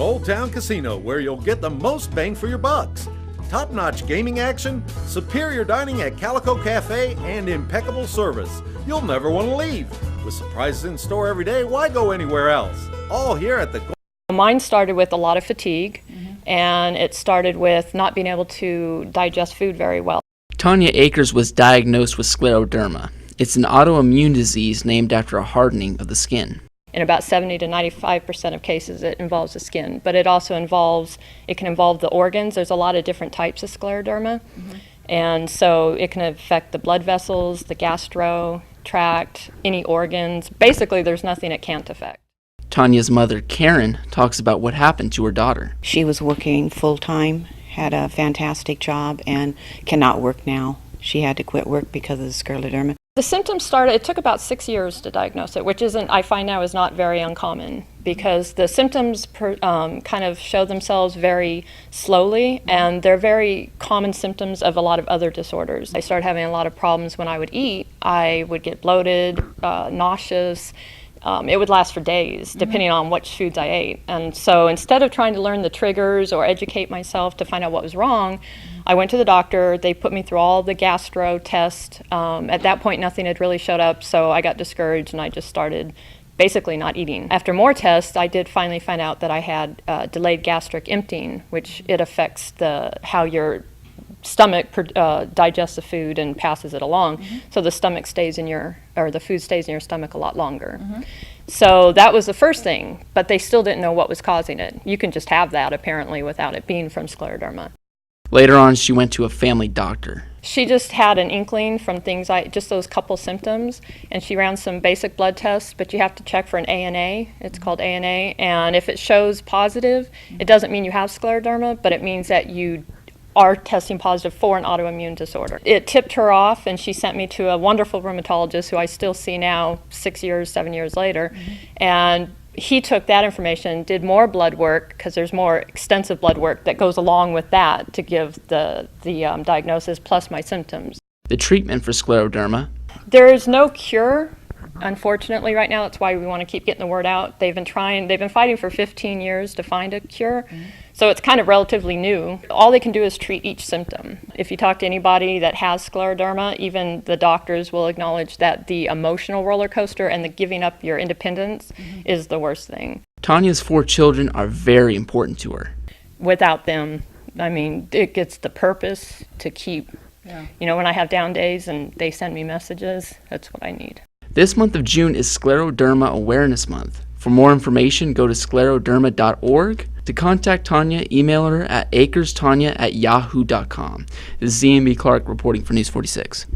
Old Town Casino, where you'll get the most bang for your bucks. Top-notch gaming action, superior dining at Calico Cafe, and impeccable service. You'll never want to leave. With surprises in store every day, why go anywhere else? All here at the... Mine started with a lot of fatigue, and it started with not being able to digest food very well. Tanya Akers was diagnosed with scleroderma. It's an autoimmune disease named after a hardening of the skin. In about 70 to 95% of cases, it involves the skin, but it also can involve the organs. There's a lot of different types of scleroderma, and so it can affect the blood vessels, the gastro tract, any organs. Basically, there's nothing it can't affect. Tanya's mother, Karen, talks about what happened to her daughter. She was working full-time, had a fantastic job, and cannot work now. She had to quit work because of the scleroderma. The symptoms started, it took about 6 years to diagnose it, which I find now is not very uncommon, because the symptoms kind of show themselves very slowly, and they're very common symptoms of a lot of other disorders. I started having a lot of problems when I would eat. I would get bloated, nauseous. It would last for days, depending on which foods I ate. And so instead of trying to learn the triggers or educate myself to find out what was wrong, I went to the doctor. They put me through all the gastro tests. At that point, nothing had really showed up, so I got discouraged and I just started basically not eating. After more tests, I did finally find out that I had delayed gastric emptying, which it affects how your stomach digests the food and passes it along. So the food stays in your stomach a lot longer. So that was the first thing, but they still didn't know what was causing it. You can just have that apparently without it being from scleroderma. Later on, she went to a family doctor. She just had an inkling from just those couple symptoms, and she ran some basic blood tests, but you have to check for an ANA. It's called ANA, and if it shows positive, it doesn't mean you have scleroderma, but it means that you are testing positive for an autoimmune disorder. It tipped her off, and she sent me to a wonderful rheumatologist who I still see now 7 years later, and he took that information, did more blood work, because there's more extensive blood work that goes along with that to give the diagnosis plus my symptoms. The treatment for scleroderma. There is no cure, unfortunately, right now. That's why we want to keep getting the word out. They've been fighting for 15 years to find a cure. So it's kind of relatively new. All they can do is treat each symptom. If you talk to anybody that has scleroderma, even the doctors will acknowledge that the emotional roller coaster and the giving up your independence is the worst thing. Tanya's 4 children are very important to her. Without them, it gets the purpose to keep, when I have down days and they send me messages, that's what I need. This month of June is Scleroderma Awareness Month. For more information, go to scleroderma.org. To contact Tanya, email her at akerstanya@yahoo.com. This is ZMB Clark reporting for News 46.